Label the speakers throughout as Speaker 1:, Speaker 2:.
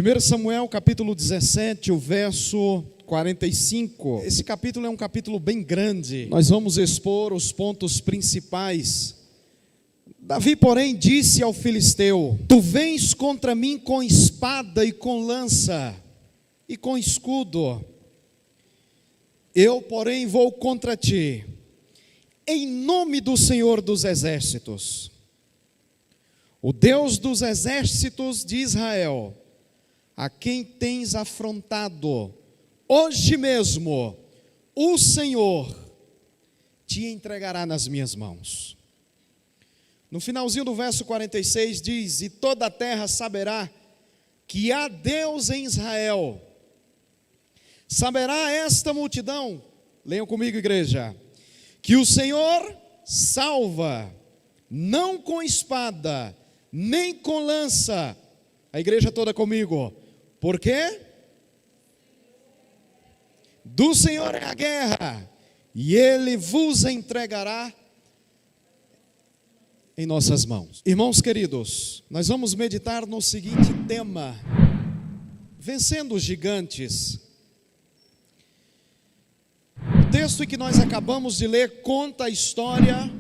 Speaker 1: 1 Samuel capítulo 17, o verso 45. Esse capítulo é um capítulo bem grande. Nós vamos expor os pontos principais. Davi, porém, disse ao filisteu: Tu vens contra mim com espada e com lança e com escudo. Eu, porém, vou contra ti, em nome do Senhor dos exércitos, o Deus dos exércitos de Israel, a quem tens afrontado. Hoje mesmo o Senhor te entregará nas minhas mãos. No finalzinho do verso 46 diz: E toda a terra saberá que há Deus em Israel. Saberá esta multidão, leiam comigo, igreja, que o Senhor salva, não com espada, nem com lança. A igreja toda comigo. Por quê? Do Senhor é a guerra, e Ele vos entregará em nossas mãos. Irmãos queridos, nós vamos meditar no seguinte tema: vencendo os gigantes. O texto que nós acabamos de ler conta a história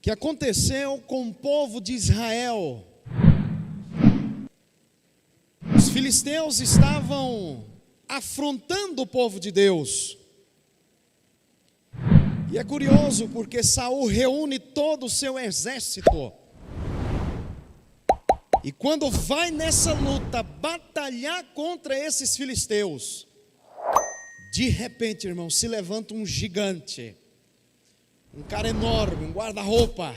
Speaker 1: que aconteceu com o povo de Israel. Os filisteus estavam afrontando o povo de Deus. E é curioso porque Saul reúne todo o seu exército. E quando vai nessa luta batalhar contra esses filisteus, de repente, irmão, se levanta um gigante, um cara enorme, um guarda-roupa,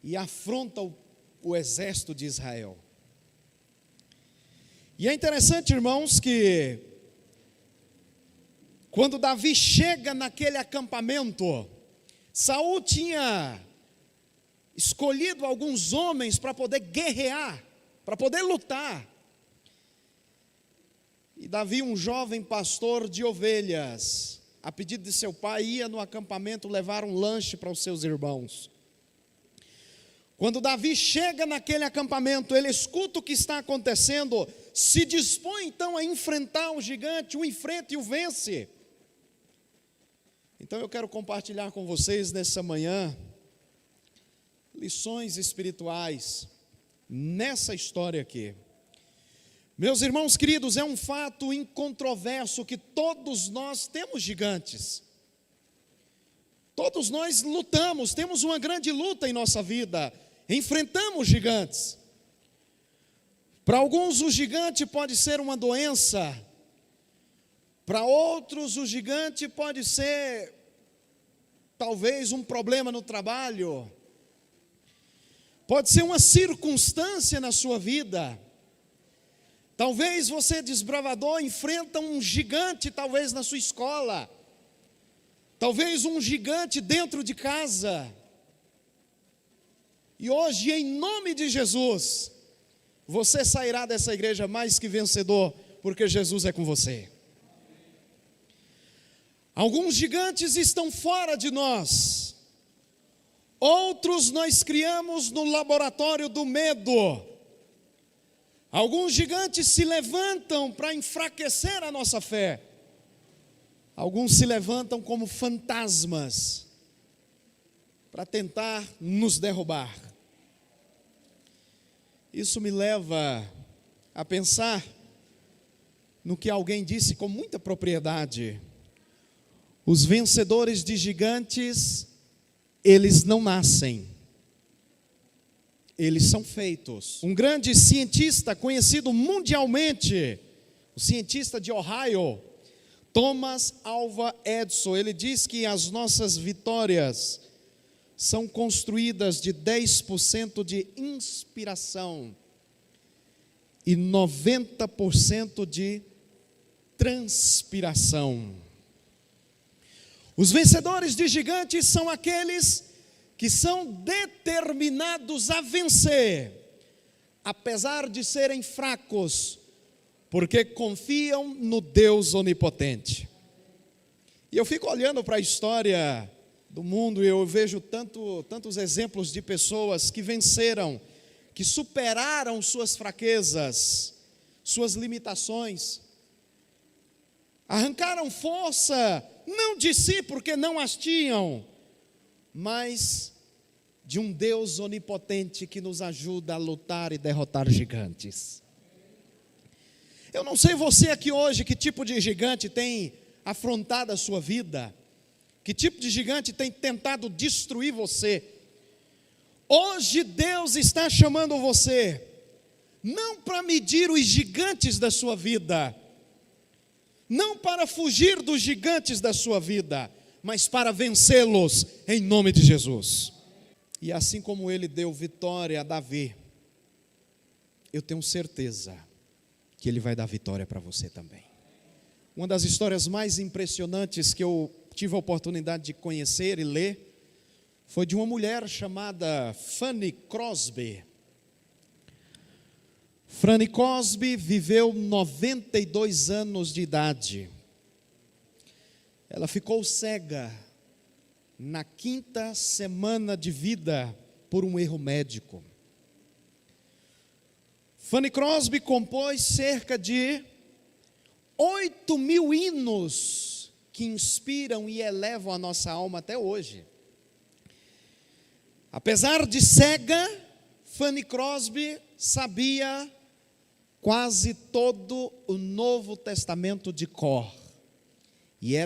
Speaker 1: e afronta o exército de Israel. E é interessante, irmãos, que quando Davi chega naquele acampamento, Saul tinha escolhido alguns homens para poder guerrear, para poder lutar. E Davi, um jovem pastor de ovelhas, a pedido de seu pai, ia no acampamento levar um lanche para os seus irmãos. Quando Davi chega naquele acampamento, ele escuta o que está acontecendo, se dispõe então a enfrentar o gigante, o enfrenta e o vence. Então eu quero compartilhar com vocês nessa manhã lições espirituais nessa história aqui. Meus irmãos queridos, é um fato incontroverso que todos nós temos gigantes. Todos nós lutamos, temos uma grande luta em nossa vida, enfrentamos gigantes. Para alguns o gigante pode ser uma doença, para outros o gigante pode ser talvez um problema no trabalho, pode ser uma circunstância na sua vida. Talvez você, desbravador, enfrenta um gigante talvez na sua escola, talvez um gigante dentro de casa. E hoje, em nome de Jesus, você sairá dessa igreja mais que vencedor, porque Jesus é com você. Alguns gigantes estão fora de nós, outros nós criamos no laboratório do medo. Alguns gigantes se levantam para enfraquecer a nossa fé. Alguns se levantam como fantasmas para tentar nos derrubar. Isso me leva a pensar no que alguém disse com muita propriedade: os vencedores de gigantes, eles não nascem, eles são feitos. Um grande cientista conhecido mundialmente, o cientista de Ohio, Thomas Alva Edison, ele diz que as nossas vitórias são construídas de 10% de inspiração e 90% de transpiração. Os vencedores de gigantes são aqueles que são determinados a vencer, apesar de serem fracos, porque confiam no Deus onipotente. E eu fico olhando para a história do mundo e eu vejo tantos exemplos de pessoas que venceram, que superaram suas fraquezas, suas limitações, arrancaram força, não de si, porque não as tinham, mas de um Deus onipotente que nos ajuda a lutar e derrotar gigantes. Eu não sei você aqui hoje, que tipo de gigante tem afrontado a sua vida, que tipo de gigante tem tentado destruir você. Hoje Deus está chamando você, não para medir os gigantes da sua vida, não para fugir dos gigantes da sua vida, mas para vencê-los em nome de Jesus. E assim como ele deu vitória a Davi, eu tenho certeza que ele vai dar vitória para você também. Uma das histórias mais impressionantes que eu tive a oportunidade de conhecer e ler foi de uma mulher chamada Fanny Crosby. Fanny Crosby viveu 92 anos de idade. Ela ficou cega na 5ª semana de vida por um erro médico. Fanny Crosby compôs cerca de 8.000 hinos que inspiram e elevam a nossa alma até hoje. Apesar de cega, Fanny Crosby sabia quase todo o Novo Testamento de cor. E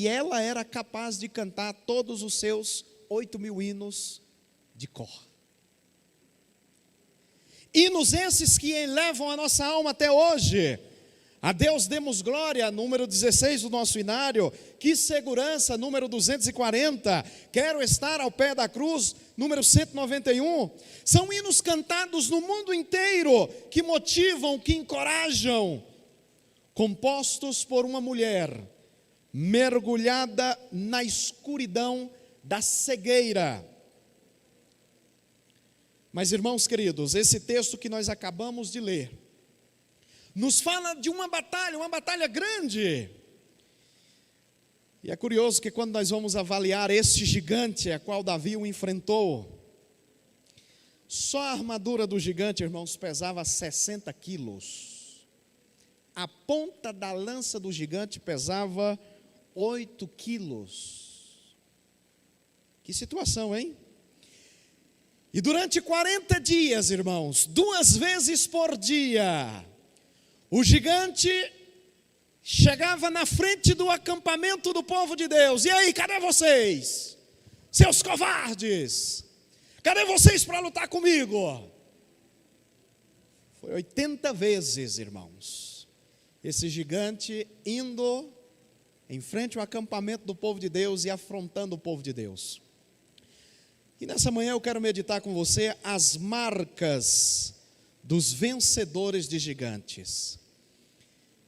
Speaker 1: ela era capaz de cantar todos os seus 8.000 hinos de cor. Hinos esses que elevam a nossa alma até hoje. A Deus demos glória, número 16 do nosso inário. Que segurança, número 240. Quero estar ao pé da cruz, número 191. São hinos cantados no mundo inteiro, que motivam, que encorajam, compostos por uma mulher mergulhada na escuridão da cegueira. Mas, irmãos queridos, esse texto que nós acabamos de ler nos fala de uma batalha grande. E é curioso que quando nós vamos avaliar este gigante a qual Davi o enfrentou, só a armadura do gigante, irmãos, pesava 60 quilos. A ponta da lança do gigante pesava 8 quilos. Que situação, hein? E durante 40 dias, irmãos, 2 vezes por dia, o gigante chegava na frente do acampamento do povo de Deus. E aí, cadê vocês? Seus covardes! Cadê vocês para lutar comigo? Foi 80 vezes, irmãos, esse gigante indo em frente ao acampamento do povo de Deus e afrontando o povo de Deus. E nessa manhã eu quero meditar com você as marcas dos vencedores de gigantes.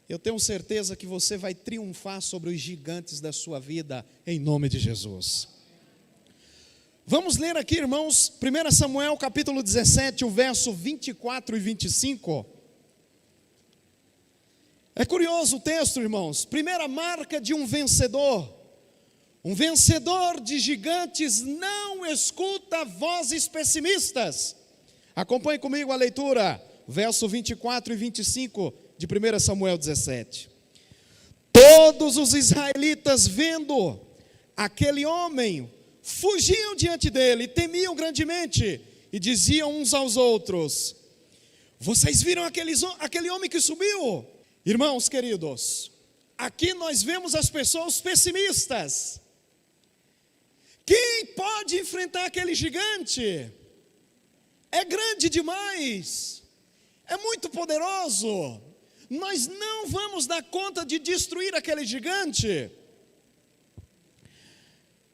Speaker 1: Eu tenho certeza que você vai triunfar sobre os gigantes da sua vida, em nome de Jesus. Vamos ler aqui, irmãos, 1 Samuel capítulo 17, o verso 24 e 25. É curioso o texto, irmãos. Primeira marca de um vencedor. Um vencedor de gigantes não escuta vozes pessimistas. Acompanhe comigo a leitura, verso 24 e 25 de 1 Samuel 17. Todos os israelitas, vendo aquele homem, fugiam diante dele, temiam grandemente e diziam uns aos outros: vocês viram aquele homem que subiu? Irmãos queridos, aqui nós vemos as pessoas pessimistas. Quem pode enfrentar aquele gigante? É grande demais, é muito poderoso. Nós não vamos dar conta de destruir aquele gigante.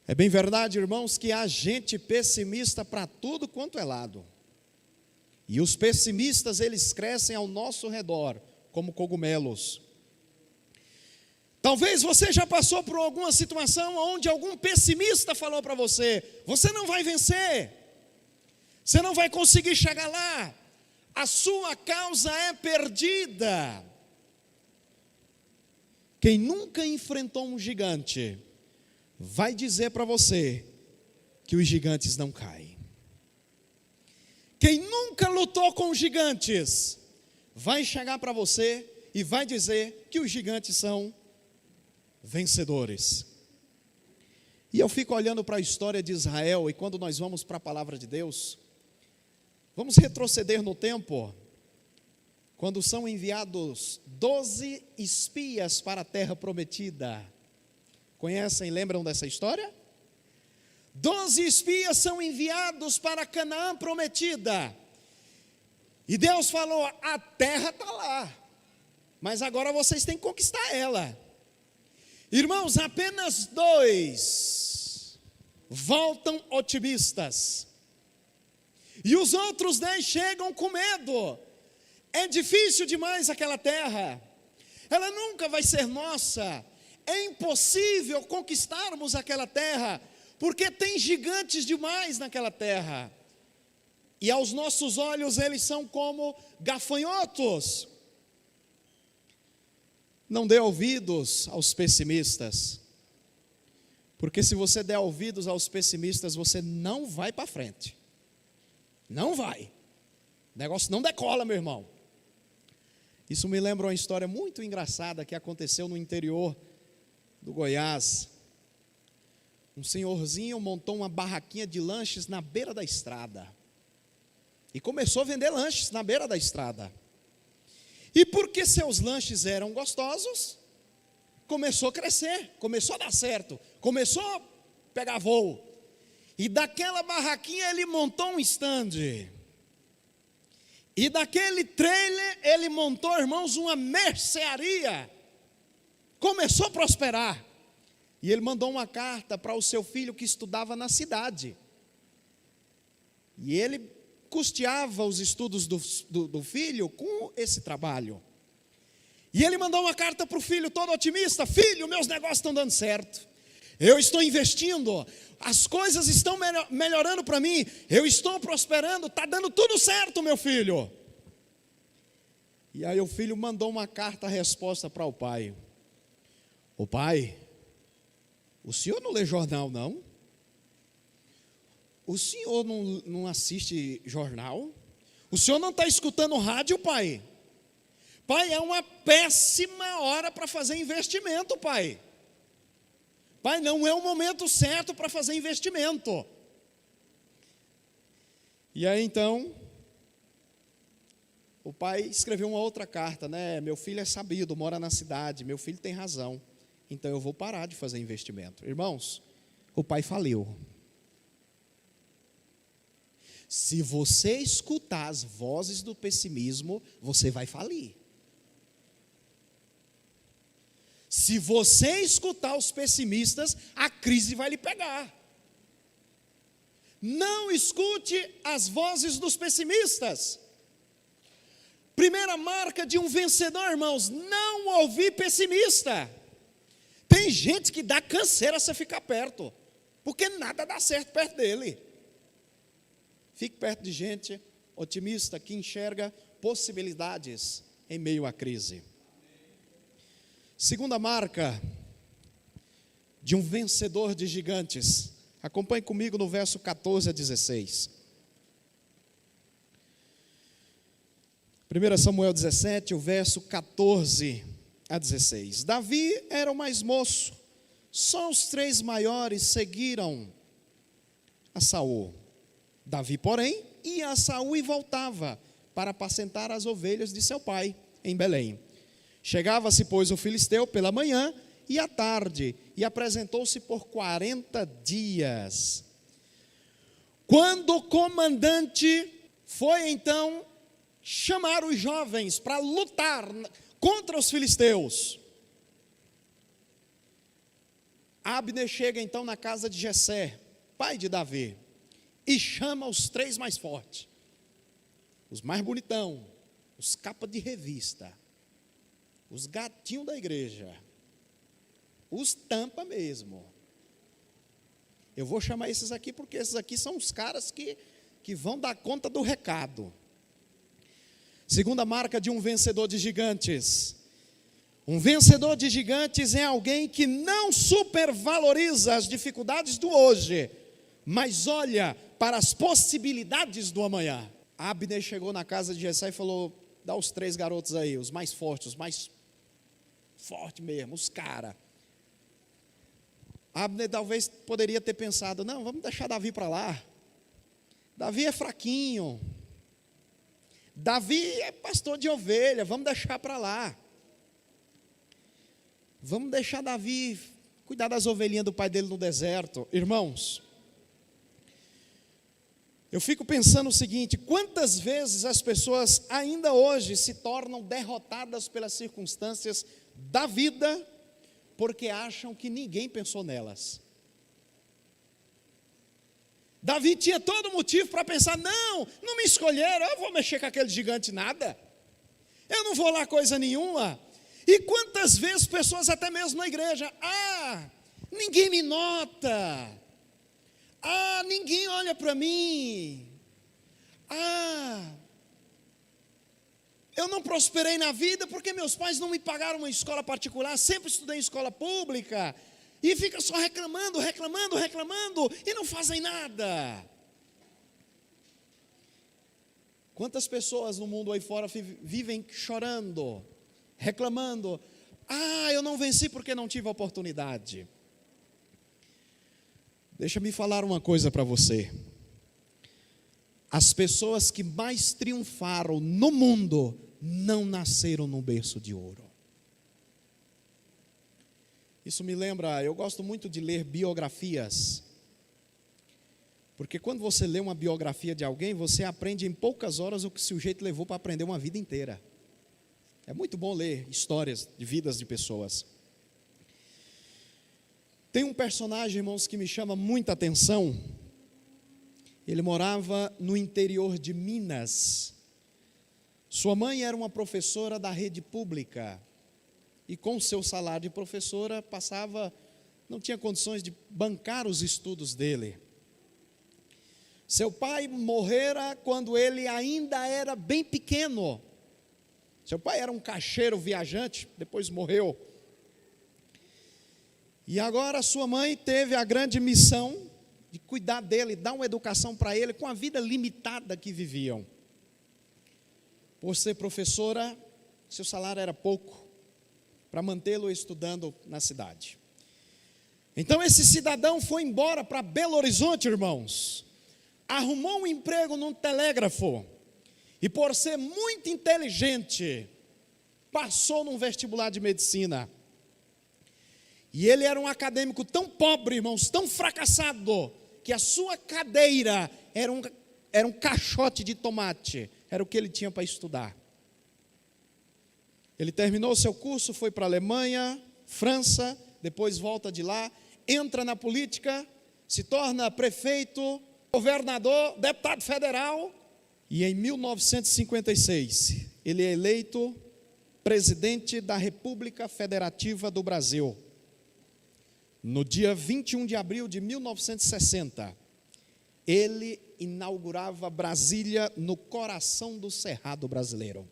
Speaker 1: É bem verdade, irmãos, que há gente pessimista para tudo quanto é lado. E os pessimistas, eles crescem ao nosso redor como cogumelos. Talvez você já passou por alguma situação onde algum pessimista falou para você: você não vai vencer, você não vai conseguir chegar lá, a sua causa é perdida. Quem nunca enfrentou um gigante vai dizer para você que os gigantes não caem. Quem nunca lutou com gigantes, vai chegar para você e vai dizer que os gigantes são vencedores. E eu fico olhando para a história de Israel, e quando nós vamos para a palavra de Deus, vamos retroceder no tempo, quando são enviados 12 espias para a terra prometida. Conhecem, lembram dessa história? 12 espias são enviados para Canaã prometida. E Deus falou: a terra está lá, mas agora vocês têm que conquistar ela. Irmãos, apenas 2 voltam otimistas. E os outros 10 chegam com medo. É difícil demais aquela terra. Ela nunca vai ser nossa. É impossível conquistarmos aquela terra, porque tem gigantes demais naquela terra. E aos nossos olhos eles são como gafanhotos. Não dê ouvidos aos pessimistas, porque se você der ouvidos aos pessimistas, você não vai para frente. Não vai. O negócio não decola, meu irmão. Isso me lembra uma história muito engraçada que aconteceu no interior do Goiás. Um senhorzinho montou uma barraquinha de lanches na beira da estrada. E começou a vender lanches na beira da estrada. E porque seus lanches eram gostosos, começou a crescer, começou a dar certo, começou a pegar voo. E daquela barraquinha ele montou um stand. E daquele trailer ele montou, irmãos, uma mercearia. Começou a prosperar. E ele mandou uma carta para o seu filho que estudava na cidade. E ele custeava os estudos do filho com esse trabalho. E ele mandou uma carta para o filho todo otimista: filho, meus negócios estão dando certo. Eu estou investindo, as coisas estão melhorando para mim, eu estou prosperando, está dando tudo certo, meu filho. E aí o filho mandou uma carta resposta para o pai: ô pai, o senhor não lê jornal não? O senhor não assiste jornal? O senhor não está escutando rádio, pai? Pai, é uma péssima hora para fazer investimento, pai. Pai, não é o momento certo para fazer investimento. E aí então, o pai escreveu uma outra carta, né? Meu filho é sabido, mora na cidade, meu filho tem razão, então eu vou parar de fazer investimento. Irmãos, o pai faliu. Se você escutar as vozes do pessimismo, você vai falir. Se você escutar os pessimistas, a crise vai lhe pegar. Não escute as vozes dos pessimistas. Primeira marca de um vencedor, irmãos: não ouvir pessimista. Tem gente que dá canseira você ficar perto, porque nada dá certo perto dele. Fique perto de gente otimista que enxerga possibilidades em meio à crise. Segunda marca de um vencedor de gigantes. Acompanhe comigo no verso 14 a 16. 1 Samuel 17, o verso 14 a 16. Davi era o mais moço, só os 3 maiores seguiram a Saul. Davi, porém, ia a Saul e voltava para apacentar as ovelhas de seu pai em Belém. Chegava-se, pois, o filisteu pela manhã e à tarde, e apresentou-se por 40 dias. Quando o comandante foi então chamar os jovens para lutar contra os filisteus, Abner chega então na casa de Jessé, pai de Davi, e chama os 3 mais fortes, os mais bonitão, os capa de revista, os gatinhos da igreja, os tampa mesmo. Eu vou chamar esses aqui porque esses aqui são os caras que vão dar conta do recado. Segunda marca de um vencedor de gigantes. Um vencedor de gigantes é alguém que não supervaloriza as dificuldades do hoje, mas olha para as possibilidades do amanhã. Abner chegou na casa de Jessé e falou: dá os 3 garotos aí, os mais fortes, os mais fortes mesmo, os caras. Abner talvez poderia ter pensado: não, vamos deixar Davi para lá. Davi é fraquinho. Davi é pastor de ovelha, vamos deixar para lá. Vamos deixar Davi cuidar das ovelhinhas do pai dele no deserto. Irmãos, eu fico pensando o seguinte: quantas vezes as pessoas ainda hoje se tornam derrotadas pelas circunstâncias da vida, porque acham que ninguém pensou nelas. Davi tinha todo motivo para pensar: não me escolheram, eu vou mexer com aquele gigante nada, eu não vou lá coisa nenhuma. E quantas vezes pessoas até mesmo na igreja: ninguém me nota, ninguém olha para mim, eu não prosperei na vida porque meus pais não me pagaram uma escola particular, sempre estudei em escola pública, e fica só reclamando, e não fazem nada. Quantas pessoas no mundo aí fora vivem chorando, reclamando: eu não venci porque não tive oportunidade. Deixa-me falar uma coisa para você: as pessoas que mais triunfaram no mundo não nasceram num berço de ouro. Isso me lembra, eu gosto muito de ler biografias, porque quando você lê uma biografia de alguém, você aprende em poucas horas o que o sujeito levou para aprender uma vida inteira. É muito bom ler histórias de vidas de pessoas. Tem um personagem, irmãos, que me chama muita atenção. Ele morava no interior de Minas. Sua mãe era uma professora da rede pública, e com seu salário de professora não tinha condições de bancar os estudos dele. Seu pai morrera quando ele ainda era bem pequeno. Seu pai era um caixeiro viajante, depois morreu. E agora sua mãe teve a grande missão de cuidar dele, dar uma educação para ele com a vida limitada que viviam. Por ser professora, seu salário era pouco para mantê-lo estudando na cidade. Então esse cidadão foi embora para Belo Horizonte, irmãos. Arrumou um emprego num telégrafo. E por ser muito inteligente, passou num vestibular de medicina. E ele era um acadêmico tão pobre, irmãos, tão fracassado, que a sua cadeira era um caixote de tomate. Era o que ele tinha para estudar. Ele terminou seu curso, foi para a Alemanha, França, depois volta de lá, entra na política, se torna prefeito, governador, deputado federal, e em 1956, ele é eleito presidente da República Federativa do Brasil. No dia 21 de abril de 1960, ele inaugurava Brasília no coração do Cerrado brasileiro,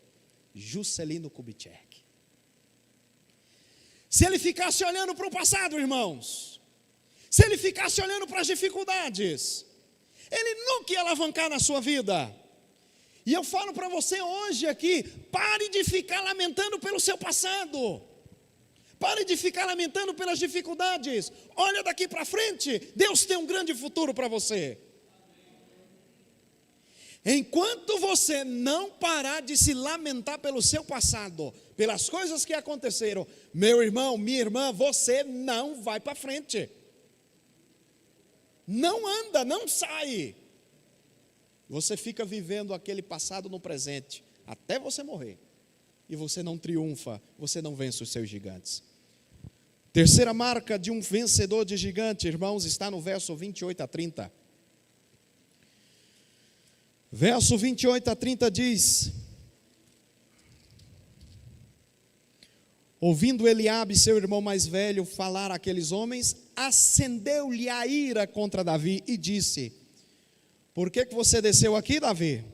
Speaker 1: Juscelino Kubitschek. Se ele ficasse olhando para o passado, irmãos, se ele ficasse olhando para as dificuldades, ele nunca ia alavancar na sua vida. E eu falo para você hoje aqui: pare de ficar lamentando pelo seu passado, pare de ficar lamentando pelas dificuldades. Olha daqui para frente, Deus tem um grande futuro para você. Enquanto você não parar de se lamentar pelo seu passado, pelas coisas que aconteceram, meu irmão, minha irmã, você não vai para frente. Não anda, não sai. Você fica vivendo aquele passado no presente, até você morrer. E você não triunfa, você não vence os seus gigantes. Terceira marca de um vencedor de gigante, irmãos, está no verso 28 a 30. Verso 28 a 30 diz: ouvindo Eliabe, seu irmão mais velho, falar àqueles homens, acendeu-lhe a ira contra Davi e disse: por que você desceu aqui, Davi?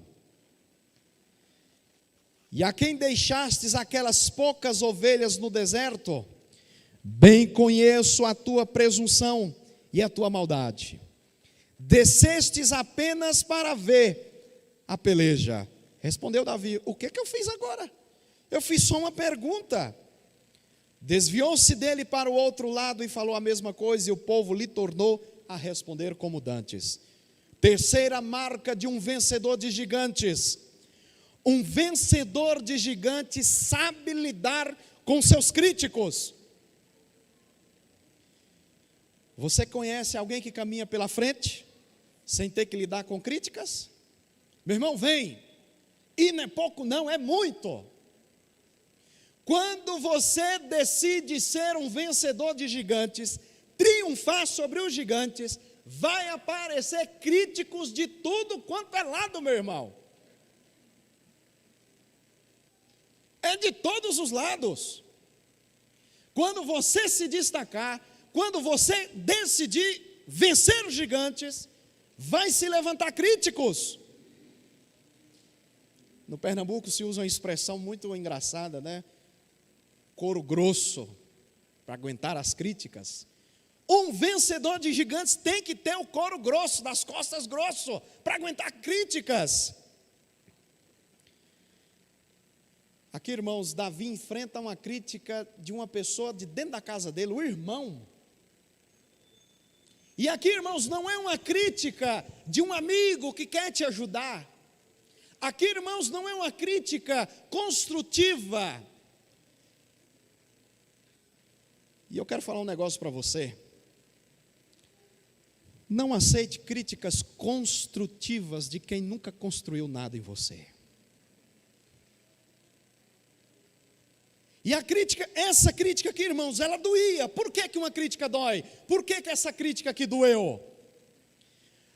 Speaker 1: E a quem deixastes aquelas poucas ovelhas no deserto? Bem conheço a tua presunção e a tua maldade. Descestes apenas para ver, a peleja. Respondeu Davi: o que eu fiz agora? Eu fiz só uma pergunta. Desviou-se dele para o outro lado e falou a mesma coisa, e o povo lhe tornou a responder como dantes. Terceira marca de um vencedor de gigantes: um vencedor de gigantes sabe lidar com seus críticos. Você conhece alguém que caminha pela frente sem ter que lidar com críticas? Meu irmão, vem. E não é pouco não, é muito. Quando você decide ser um vencedor de gigantes, triunfar sobre os gigantes, vai aparecer críticos de tudo quanto é lado, meu irmão. É de todos os lados. Quando você se destacar, quando você decidir vencer os gigantes, vai se levantar críticos. No Pernambuco se usa uma expressão muito engraçada, né? Couro grosso, para aguentar as críticas. Um vencedor de gigantes tem que ter o couro grosso, das costas grosso, para aguentar críticas. Aqui, irmãos, Davi enfrenta uma crítica de uma pessoa de dentro da casa dele, o irmão. E aqui, irmãos, não é uma crítica de um amigo que quer te ajudar. Aqui, irmãos, não é uma crítica construtiva. E eu quero falar um negócio para você. Não aceite críticas construtivas de quem nunca construiu nada em você. E a crítica, essa crítica aqui, irmãos, ela doía. Por que uma crítica dói? Por que essa crítica aqui doeu?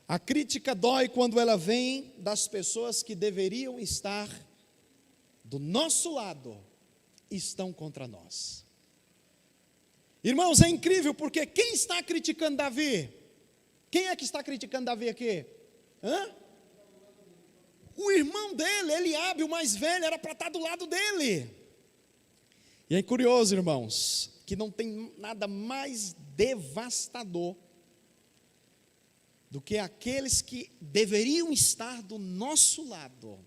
Speaker 1: A crítica dói quando ela vem das pessoas que deveriam estar do nosso lado e estão contra nós. Irmãos, é incrível porque quem está criticando Davi? Quem é que está criticando Davi aqui? O irmão dele, Eliabe, o mais velho, era para estar do lado dele. E é curioso, irmãos, que não tem nada mais devastador do que aqueles que deveriam estar do nosso lado,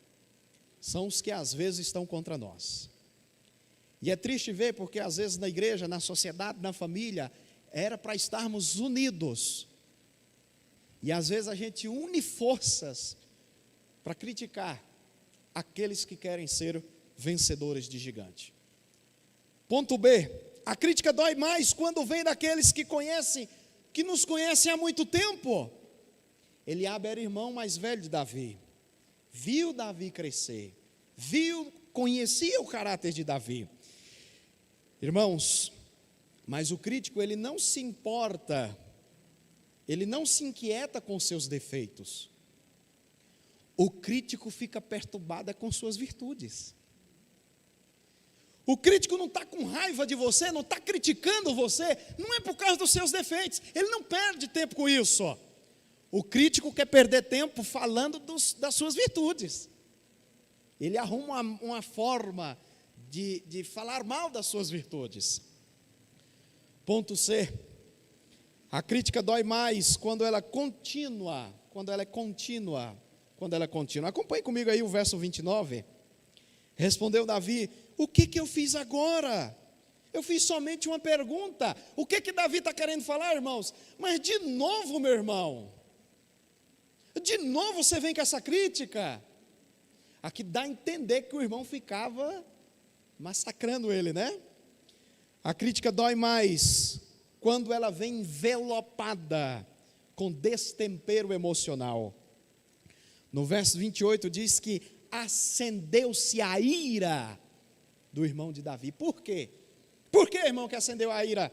Speaker 1: são os que às vezes estão contra nós. E é triste ver, porque às vezes na igreja, na sociedade, na família, era para estarmos unidos. E às vezes a gente une forças para criticar aqueles que querem ser vencedores de gigante. Ponto B, a crítica dói mais quando vem daqueles que nos conhecem há muito tempo. Eliabe era irmão mais velho de Davi, viu Davi crescer, conhecia o caráter de Davi. Irmãos, mas o crítico, ele não se importa, ele não se inquieta com seus defeitos. O crítico fica perturbado com suas virtudes. O crítico não está com raiva de você, não está criticando você, não é por causa dos seus defeitos, ele não perde tempo com isso. O crítico quer perder tempo falando das suas virtudes. Ele arruma uma forma de falar mal das suas virtudes. Ponto C, a crítica dói mais quando ela é contínua. Acompanhe comigo aí o verso 29. Respondeu Davi: o que eu fiz agora? Eu fiz somente uma pergunta. O que Davi está querendo falar, irmãos? Mas de novo, meu irmão, de novo você vem com essa crítica. Aqui dá a entender que o irmão ficava massacrando ele, né? A crítica dói mais quando ela vem envelopada com destempero emocional. No verso 28 diz que acendeu-se a ira do irmão de Davi. Por quê? Por que, irmão, que acendeu a ira?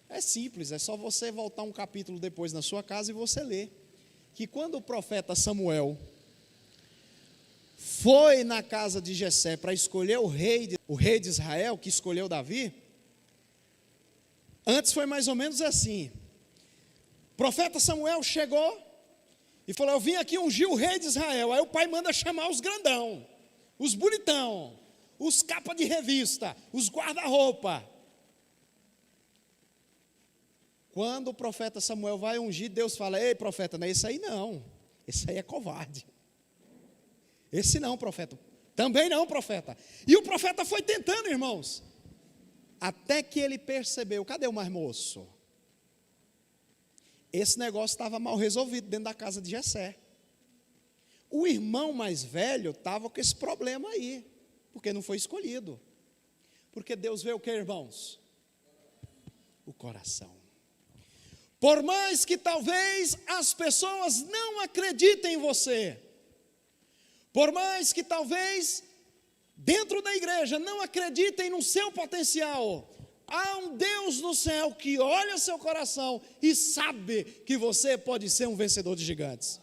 Speaker 1: É simples, é só você voltar um capítulo depois na sua casa e você ler. Que quando o profeta Samuel foi na casa de Jessé para escolher o rei de Israel, que escolheu Davi, antes foi mais ou menos assim. O profeta Samuel chegou e falou: eu vim aqui ungir o rei de Israel. Aí o pai manda chamar os grandão, os bonitão, os capa de revista, os guarda-roupa. Quando o profeta Samuel vai ungir, Deus fala: ei, profeta, não é isso aí não. esse aí é covarde. Esse não, profeta. Também não, profeta. E o profeta foi tentando, irmãos. Até que ele percebeu, cadê o mais moço? Esse negócio estava mal resolvido dentro da casa de Jessé. O irmão mais velho estava com esse problema aí, porque não foi escolhido. Porque Deus vê o que, irmãos? O coração. Por mais que talvez as pessoas não acreditem em você, por mais que talvez dentro da igreja não acreditem no seu potencial, há um Deus no céu que olha seu coração e sabe que você pode ser um vencedor de gigantes.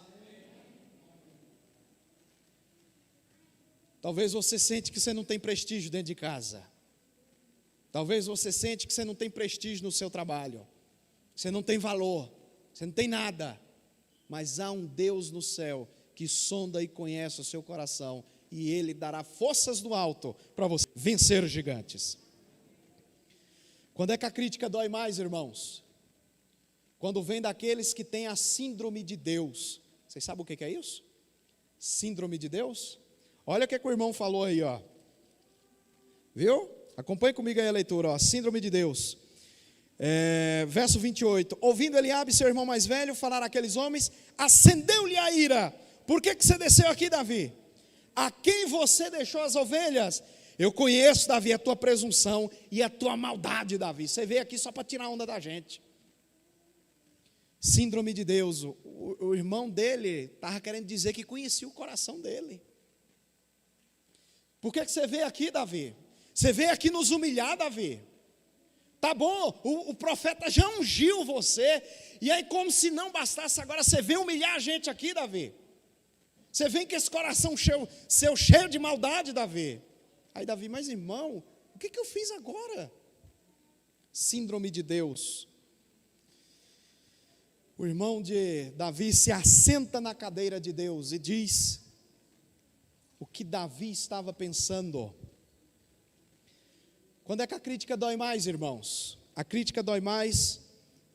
Speaker 1: Talvez você sente que você não tem prestígio dentro de casa. Talvez você sente que você não tem prestígio no seu trabalho. Você não tem valor, você não tem nada. Mas há um Deus no céu que sonda e conhece o seu coração, e Ele dará forças do alto para você vencer os gigantes. Quando é que a crítica dói mais, irmãos? Quando vem daqueles que têm a síndrome de Deus. Vocês sabem o que é isso? Síndrome de Deus? Olha o que o irmão falou aí, ó. Viu? Acompanhe comigo aí a leitura, ó. Síndrome de Deus. Verso 28. Ouvindo Eliabe, seu irmão mais velho, falar àqueles homens, acendeu-lhe a ira. Por que você desceu aqui, Davi? A quem você deixou as ovelhas? Eu conheço, Davi, a tua presunção e a tua maldade, Davi. Você veio aqui só para tirar onda da gente. Síndrome de Deus. O irmão dele estava querendo dizer que conhecia o coração dele. Por que você veio aqui, Davi? Você veio aqui nos humilhar, Davi? Tá bom, o profeta já ungiu você, e aí como se não bastasse, agora você vem humilhar a gente aqui, Davi. Você vem com esse coração cheio de maldade, Davi. Aí Davi, mas irmão, o que eu fiz agora? Síndrome de Deus. O irmão de Davi se assenta na cadeira de Deus e diz o que Davi estava pensando. Quando é que a crítica dói mais, irmãos? A crítica dói mais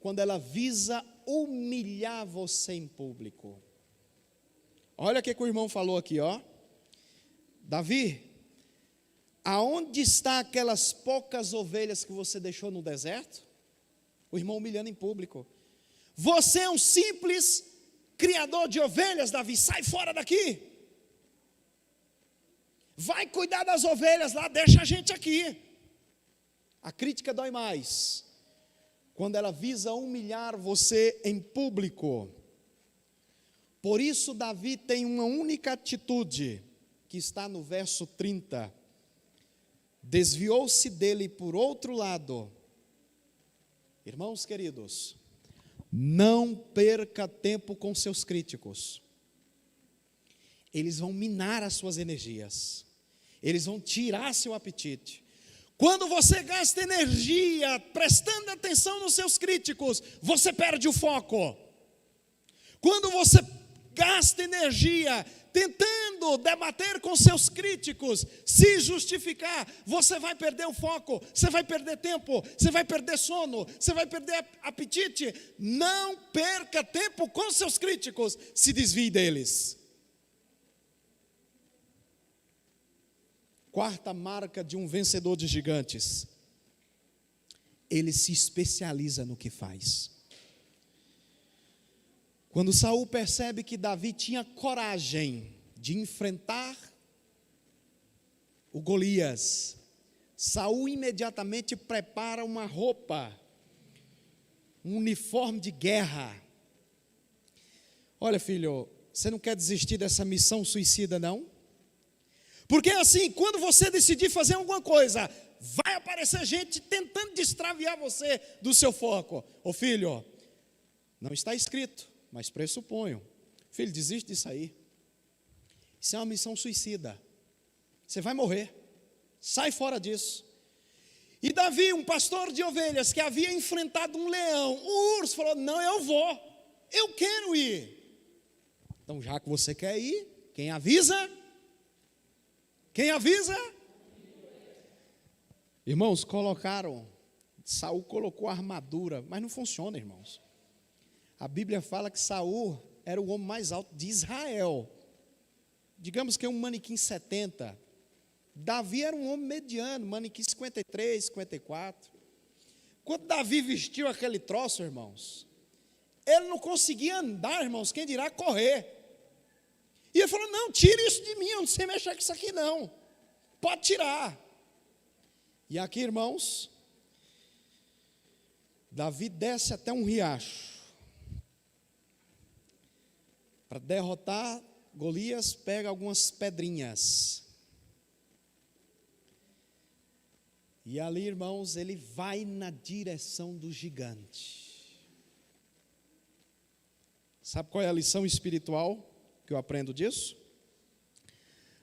Speaker 1: quando ela visa humilhar você em público. Olha o que o irmão falou aqui, ó. Davi, aonde está aquelas poucas ovelhas que você deixou no deserto? O irmão humilhando em público. Você é um simples criador de ovelhas, Davi, sai fora daqui. Vai cuidar das ovelhas lá, deixa a gente aqui. A crítica dói mais quando ela visa humilhar você em público. Por isso Davi tem uma única atitude, que está no verso 30. Desviou-se dele por outro lado. Irmãos queridos, não perca tempo com seus críticos. Eles vão minar as suas energias. Eles vão tirar seu apetite. Quando você gasta energia prestando atenção nos seus críticos, você perde o foco. Quando você gasta energia tentando debater com seus críticos, se justificar, você vai perder o foco, você vai perder tempo, você vai perder sono, você vai perder apetite. Não perca tempo com seus críticos, se desvie deles. Quarta marca de um vencedor de gigantes: ele se especializa no que faz. Quando Saul percebe que Davi tinha coragem de enfrentar o Golias, Saul imediatamente prepara uma roupa, um uniforme de guerra. Olha, filho, você não quer desistir dessa missão suicida, não? Porque assim, quando você decidir fazer alguma coisa, vai aparecer gente tentando destraviar você do seu foco. Ô filho, não está escrito, mas pressuponho. Filho, desiste disso aí. Isso é uma missão suicida. Você vai morrer. Sai fora disso. E Davi, um pastor de ovelhas que havia enfrentado um leão, o urso, falou: não, eu vou. Eu quero ir. Então, já que você quer ir, quem avisa? Quem avisa? Irmãos, Saul colocou a armadura, mas não funciona, irmãos. A Bíblia fala que Saul era o homem mais alto de Israel. Digamos que é um manequim 70. Davi era um homem mediano, manequim 53, 54. Quando Davi vestiu aquele troço, irmãos, ele não conseguia andar, irmãos, quem dirá correr. E ele falou, não, tire isso de mim, eu não sei mexer com isso aqui não. Pode tirar. E aqui, irmãos, Davi desce até um riacho. Para derrotar Golias, pega algumas pedrinhas. E ali, irmãos, ele vai na direção do gigante. Sabe qual é a lição espiritual que eu aprendo disso?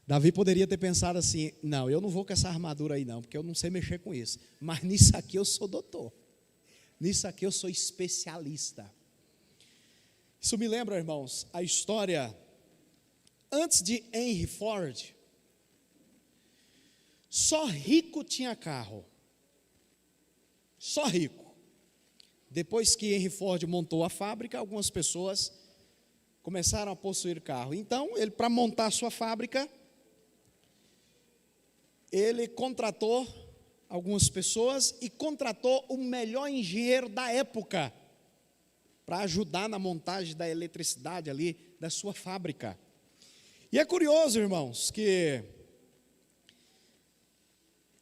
Speaker 1: Davi poderia ter pensado assim, não, eu não vou com essa armadura aí não, porque eu não sei mexer com isso. Mas nisso aqui eu sou doutor. Nisso aqui eu sou especialista. Isso me lembra, irmãos, a história antes de Henry Ford. Só rico tinha carro. Só rico. Depois que Henry Ford montou a fábrica, algumas pessoas começaram a possuir carro. Então, ele, para montar a sua fábrica, ele contratou algumas pessoas e contratou o melhor engenheiro da época para ajudar na montagem da eletricidade ali da sua fábrica. E é curioso, irmãos, que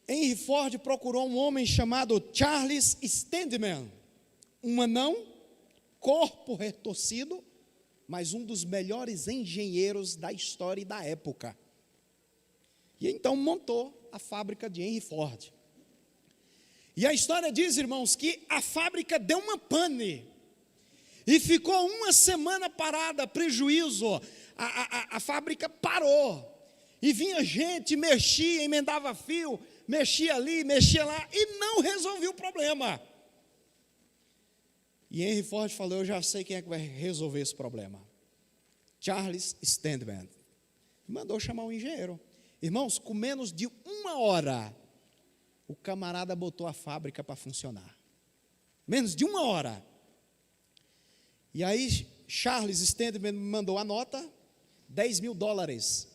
Speaker 1: Henry Ford procurou um homem chamado Charles Stedman, um anão, corpo retorcido, mas um dos melhores engenheiros da história e da época. E então montou a fábrica de Henry Ford. E a história diz, irmãos, que a fábrica deu uma pane e ficou uma semana parada, prejuízo. A fábrica parou. E vinha gente, mexia, emendava fio, mexia ali, mexia lá, e não resolvia o problema. E Henry Ford falou, eu já sei quem é que vai resolver esse problema. Charles Stedman. Mandou chamar um engenheiro. Irmãos, com menos de uma hora, o camarada botou a fábrica para funcionar. Menos de uma hora. E aí, Charles Stedman mandou a nota, $10.000.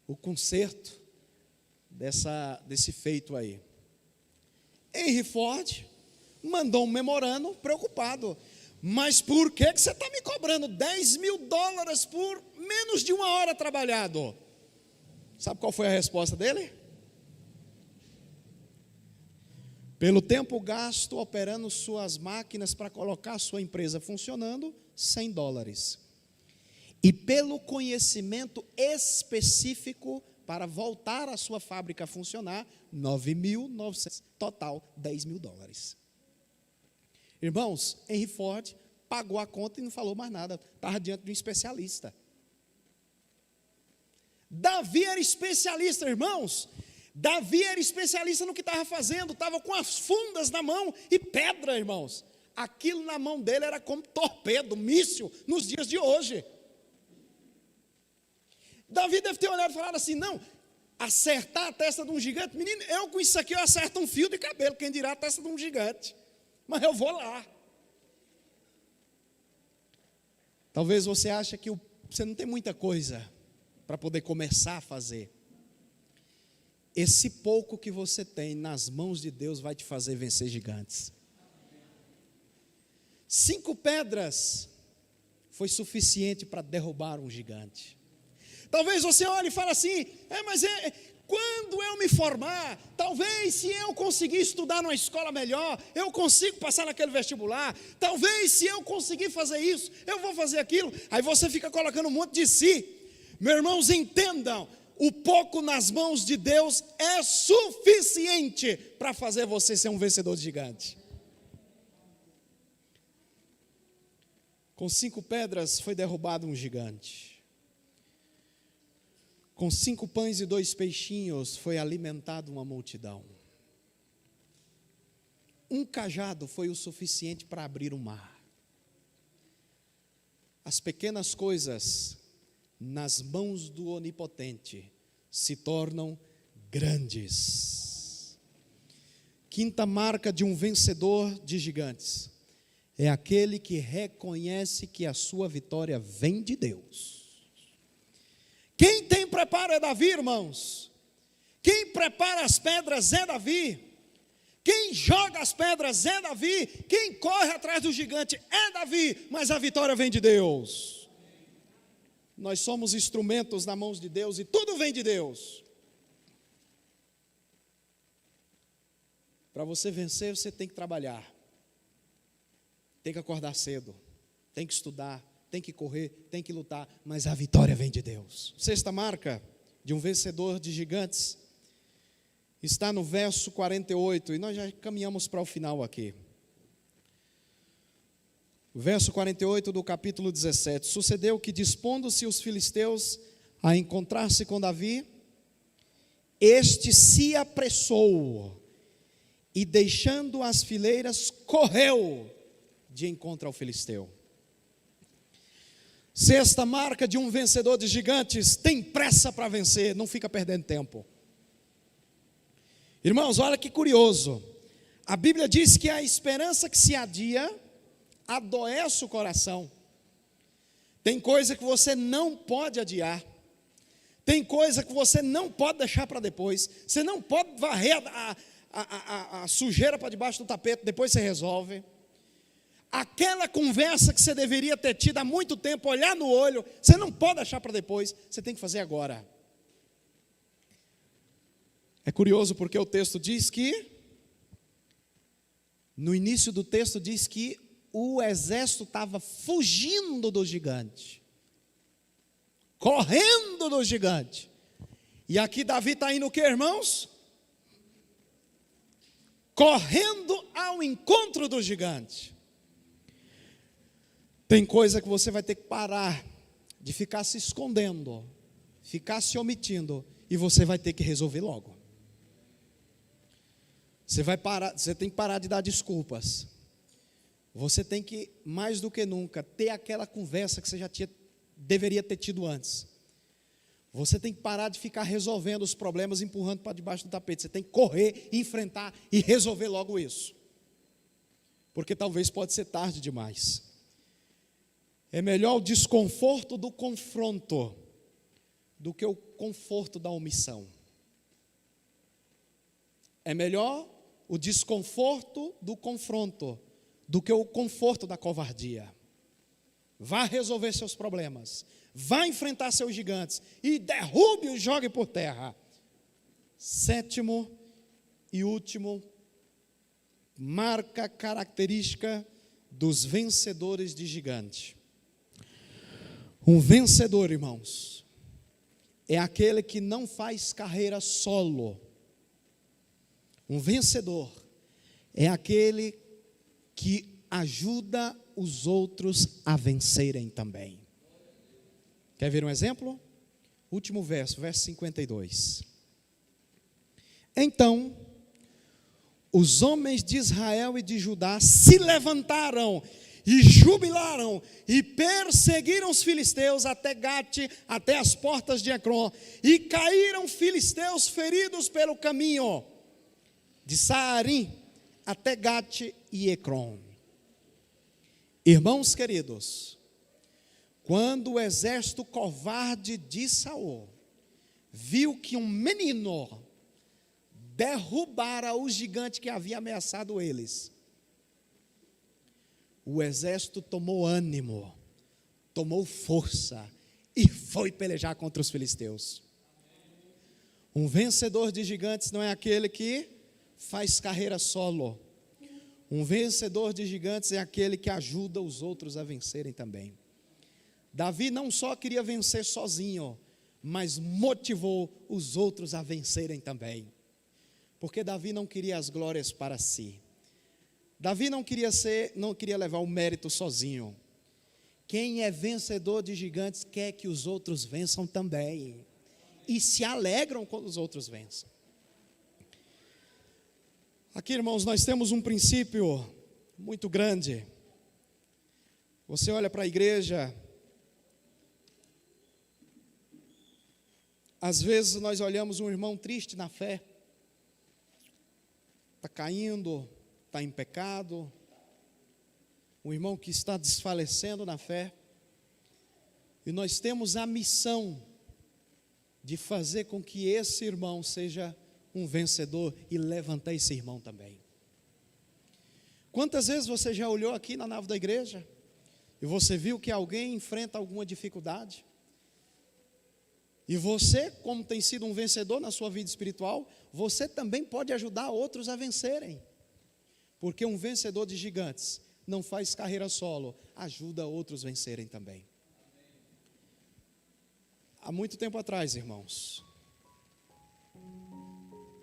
Speaker 1: O conserto desse feito aí. Henry Ford mandou um memorando preocupado. Mas por que você está me cobrando $10.000 por menos de uma hora trabalhado? Sabe qual foi a resposta dele? Pelo tempo gasto operando suas máquinas para colocar a sua empresa funcionando, $100. E pelo conhecimento específico para voltar a sua fábrica a funcionar, $9.900, total $10.000. Irmãos, Henry Ford pagou a conta e não falou mais nada, estava diante de um especialista. Davi era especialista, irmãos. Davi era especialista no que estava fazendo, estava com as fundas na mão e pedra, irmãos. Aquilo na mão dele era como torpedo, míssil, nos dias de hoje. Davi deve ter olhado e falado assim, não, acertar a testa de um gigante, menino, eu com isso aqui eu acerto um fio de cabelo, quem dirá a testa de um gigante. Mas eu vou lá. Talvez você ache que você não tem muita coisa para poder começar a fazer. Esse pouco que você tem nas mãos de Deus vai te fazer vencer gigantes. 5 pedras foi suficiente para derrubar um gigante. Talvez você olhe e fale assim, quando eu me formar, talvez se eu conseguir estudar numa escola melhor, eu consigo passar naquele vestibular, talvez se eu conseguir fazer isso, eu vou fazer aquilo. Aí você fica colocando um monte de si. Meus irmãos, entendam, o pouco nas mãos de Deus é suficiente para fazer você ser um vencedor de gigante. Com 5 pedras foi derrubado um gigante. Com 5 pães e 2 peixinhos foi alimentada uma multidão. Um cajado foi o suficiente para abrir o mar. As pequenas coisas nas mãos do Onipotente se tornam grandes. 5ª marca de um vencedor de gigantes é aquele que reconhece que a sua vitória vem de Deus. Quem tem preparo é Davi, irmãos. Quem prepara as pedras é Davi. Quem joga as pedras é Davi. Quem corre atrás do gigante é Davi. Mas a vitória vem de Deus. Nós somos instrumentos nas mãos de Deus e tudo vem de Deus. Para você vencer, você tem que trabalhar. Tem que acordar cedo. Tem que estudar. Tem que correr. Tem que lutar. Mas a vitória vem de Deus. Sexta marca de um vencedor de gigantes está no verso 48. E nós já caminhamos para o final aqui. O verso 48 do capítulo 17. Sucedeu que, dispondo-se os filisteus a encontrar-se com Davi, este se apressou e, deixando as fileiras, correu de encontro ao filisteu. Sexta marca de um vencedor de gigantes: tem pressa para vencer, não fica perdendo tempo. Irmãos, olha que curioso. A Bíblia diz que a esperança que se adia adoece o coração. Tem coisa que você não pode adiar. Tem coisa que você não pode deixar para depois. Você não pode varrer a sujeira para debaixo do tapete, depois você resolve. Aquela conversa que você deveria ter tido há muito tempo, olhar no olho, você não pode deixar para depois, você tem que fazer agora. É curioso porque o texto diz que, no início do texto diz que o exército estava fugindo do gigante, correndo do gigante. E aqui Davi está indo o que, irmãos? Correndo ao encontro do gigante. Tem coisa que você vai ter que parar de ficar se escondendo, ficar se omitindo, e você vai ter que resolver logo. Você tem que parar de dar desculpas. Você tem que, mais do que nunca, ter aquela conversa que você já deveria ter tido antes. Você tem que parar de ficar resolvendo os problemas, empurrando para debaixo do tapete. Você tem que correr, enfrentar e resolver logo isso. Porque talvez pode ser tarde demais. É melhor o desconforto do confronto do que o conforto da omissão. É melhor o desconforto do confronto do que o conforto da covardia. Vá resolver seus problemas, vá enfrentar seus gigantes e derrube e jogue por terra. Sétimo e último, marca característica dos vencedores de gigante. Um vencedor, irmãos, é aquele que não faz carreira solo. Um vencedor é aquele que ajuda os outros a vencerem também. Quer ver um exemplo? Último verso, verso 52. Então, os homens de Israel e de Judá se levantaram e jubilaram e perseguiram os filisteus até Gate, até as portas de Ecrón, e caíram filisteus feridos pelo caminho de Saarim até Gate e Ecrón. Irmãos queridos, quando o exército covarde de Saul viu que um menino derrubara o gigante que havia ameaçado eles, o exército tomou ânimo, tomou força e foi pelejar contra os filisteus. Um vencedor de gigantes não é aquele que faz carreira solo. Um vencedor de gigantes é aquele que ajuda os outros a vencerem também. Davi não só queria vencer sozinho, mas motivou os outros a vencerem também. Porque Davi não queria as glórias para si. Davi não queria levar o mérito sozinho. Quem é vencedor de gigantes quer que os outros vençam também. E se alegram quando os outros vencem. Aqui, irmãos, nós temos um princípio muito grande. Você olha para a igreja, às vezes nós olhamos um irmão triste na fé, está caindo, está em pecado, um irmão que está desfalecendo na fé, e nós temos a missão de fazer com que esse irmão seja um vencedor e levantar esse irmão também. Quantas vezes você já olhou aqui na nave da igreja e você viu que alguém enfrenta alguma dificuldade? E você, como tem sido um vencedor na sua vida espiritual, você também pode ajudar outros a vencerem. Porque um vencedor de gigantes não faz carreira solo, ajuda outros a vencerem também. Há muito tempo atrás, irmãos,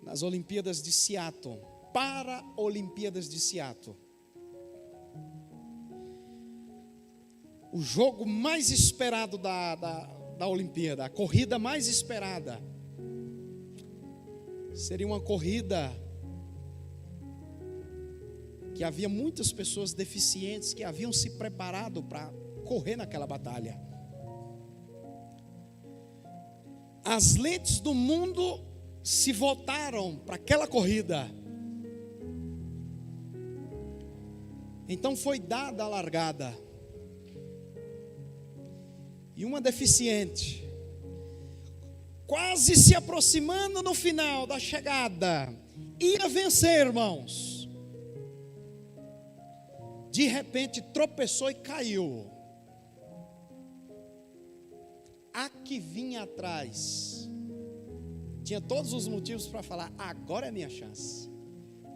Speaker 1: nas Olimpíadas de Seattle, Paralimpíadas de Seattle, o jogo mais esperado da Olimpíada, a corrida mais esperada, seria uma corrida que havia muitas pessoas deficientes que haviam se preparado para correr naquela batalha. As lentes do mundo se voltaram para aquela corrida. Então foi dada a largada. E uma deficiente, quase se aproximando no final da chegada, ia vencer, irmãos. De repente tropeçou e caiu. A que vinha atrás tinha todos os motivos para falar: agora é minha chance,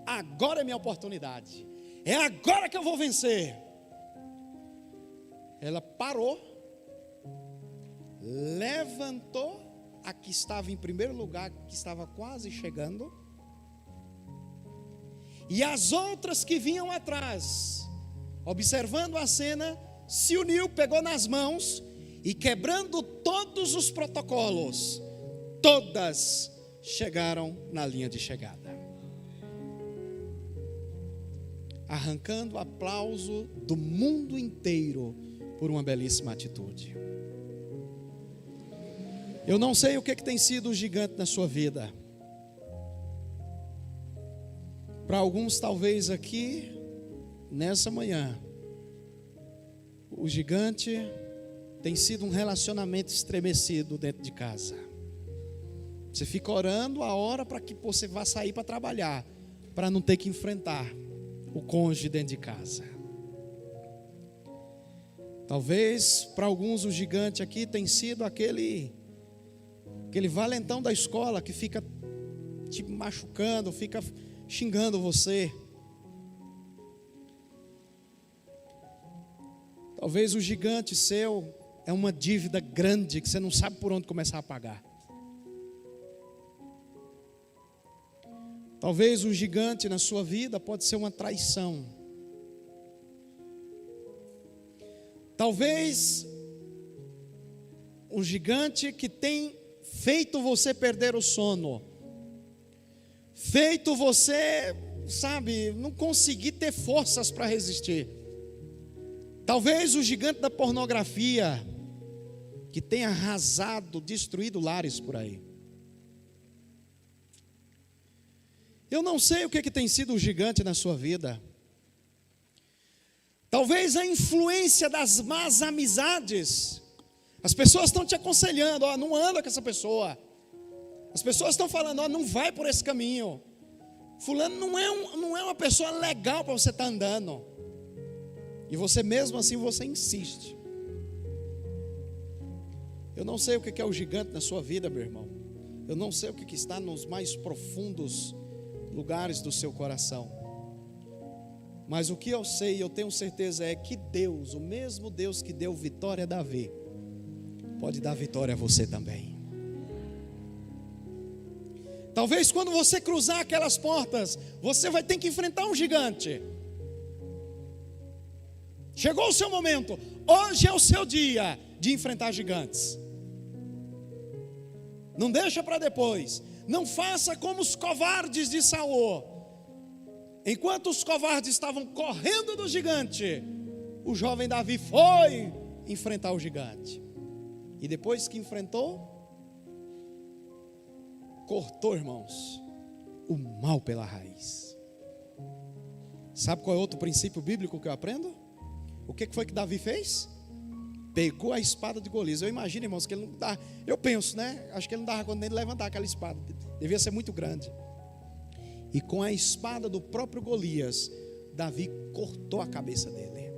Speaker 1: agora é minha oportunidade, é agora que eu vou vencer. Ela parou, levantou a que estava em primeiro lugar, que estava quase chegando, e as outras que vinham atrás, observando a cena, se uniu, pegou nas mãos e, quebrando todos os protocolos, todas chegaram na linha de chegada, arrancando aplauso do mundo inteiro por uma belíssima atitude. Eu não sei o que tem sido o gigante na sua vida. Para alguns, talvez aqui, nessa manhã, o gigante tem sido um relacionamento estremecido dentro de casa. Você fica orando a hora para que você vá sair para trabalhar, para não ter que enfrentar o cônjuge dentro de casa. Talvez para alguns o gigante aqui tem sido aquele valentão da escola que fica te machucando, fica xingando você. Talvez o gigante seu é uma dívida grande que você não sabe por onde começar a pagar. Talvez o gigante na sua vida pode ser uma traição. Talvez um gigante que tem feito você perder o sono, feito você, não conseguir ter forças para resistir. Talvez o gigante da pornografia, que tem arrasado, destruído lares por aí. Eu não sei o que tem sido o gigante na sua vida. Talvez a influência das más amizades. As pessoas estão te aconselhando: não anda com essa pessoa. As pessoas estão falando: não vai por esse caminho. Fulano não é uma pessoa legal para você estar andando. E você mesmo assim, você insiste. Eu não sei o que é o gigante na sua vida, meu irmão. Eu não sei o que está nos mais profundos lugares do seu coração. Mas o que eu sei e eu tenho certeza é que Deus, o mesmo Deus que deu vitória a Davi, pode dar vitória a você também. Talvez quando você cruzar aquelas portas, você vai ter que enfrentar um gigante. Chegou o seu momento. Hoje é o seu dia de enfrentar gigantes. Não deixa para depois. Não faça como os covardes de Saul. Enquanto os covardes estavam correndo do gigante, o jovem Davi foi enfrentar o gigante. E depois que enfrentou, cortou, irmãos, o mal pela raiz. Sabe qual é outro princípio bíblico que eu aprendo? O que foi que Davi fez? Pegou a espada de Golias. Eu imagino, irmãos, que ele não dá. Eu penso, né? Acho que ele não dava quando ele levantar aquela espada. Devia ser muito grande. E com a espada do próprio Golias, Davi cortou a cabeça dele.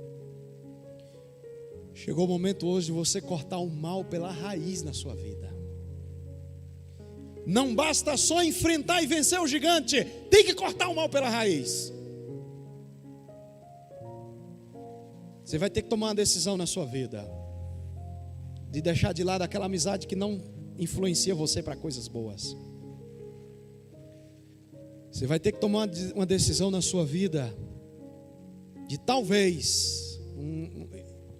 Speaker 1: Chegou o momento hoje de você cortar o mal pela raiz na sua vida. Não basta só enfrentar e vencer o gigante, tem que cortar o mal pela raiz. Você vai ter que tomar uma decisão na sua vida, de deixar de lado aquela amizade que não influencia você para coisas boas. Você vai ter que tomar uma decisão na sua vida, de talvez,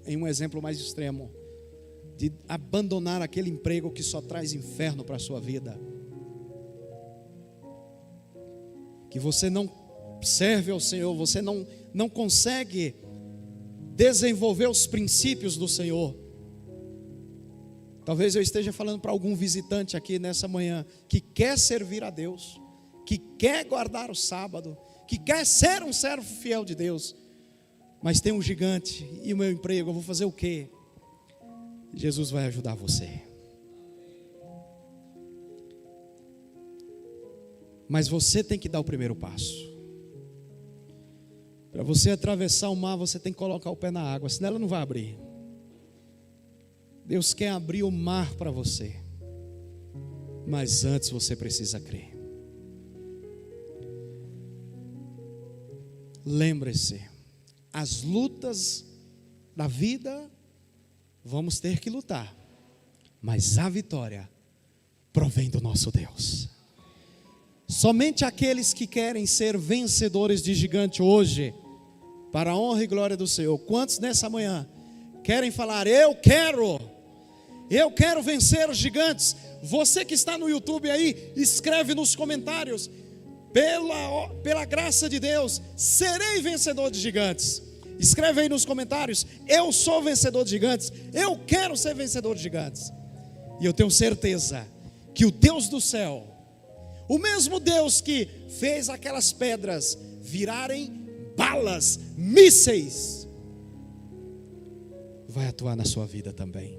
Speaker 1: em um exemplo mais extremo, de abandonar aquele emprego que só traz inferno para a sua vida, que você não serve ao Senhor, você não consegue desenvolver os princípios do Senhor. Talvez eu esteja falando para algum visitante aqui nessa manhã, que quer servir a Deus, que quer guardar o sábado, que quer ser um servo fiel de Deus, mas tem um gigante, e o meu emprego, eu vou fazer o quê? Jesus vai ajudar você. Mas você tem que dar o primeiro passo. Para você atravessar o mar, você tem que colocar o pé na água, senão ela não vai abrir. Deus quer abrir o mar para você, mas antes você precisa crer. Lembre-se, as lutas da vida vamos ter que lutar, mas a vitória provém do nosso Deus. Somente aqueles que querem ser vencedores de gigante hoje, para a honra e glória do Senhor. Quantos nessa manhã querem falar, eu quero vencer os gigantes? Você que está no YouTube aí, escreve nos comentários, pela graça de Deus, serei vencedor de gigantes. Escreve aí nos comentários, eu sou vencedor de gigantes, eu quero ser vencedor de gigantes. E eu tenho certeza que o Deus do céu, o mesmo Deus que fez aquelas pedras virarem balas, mísseis, vai atuar na sua vida também.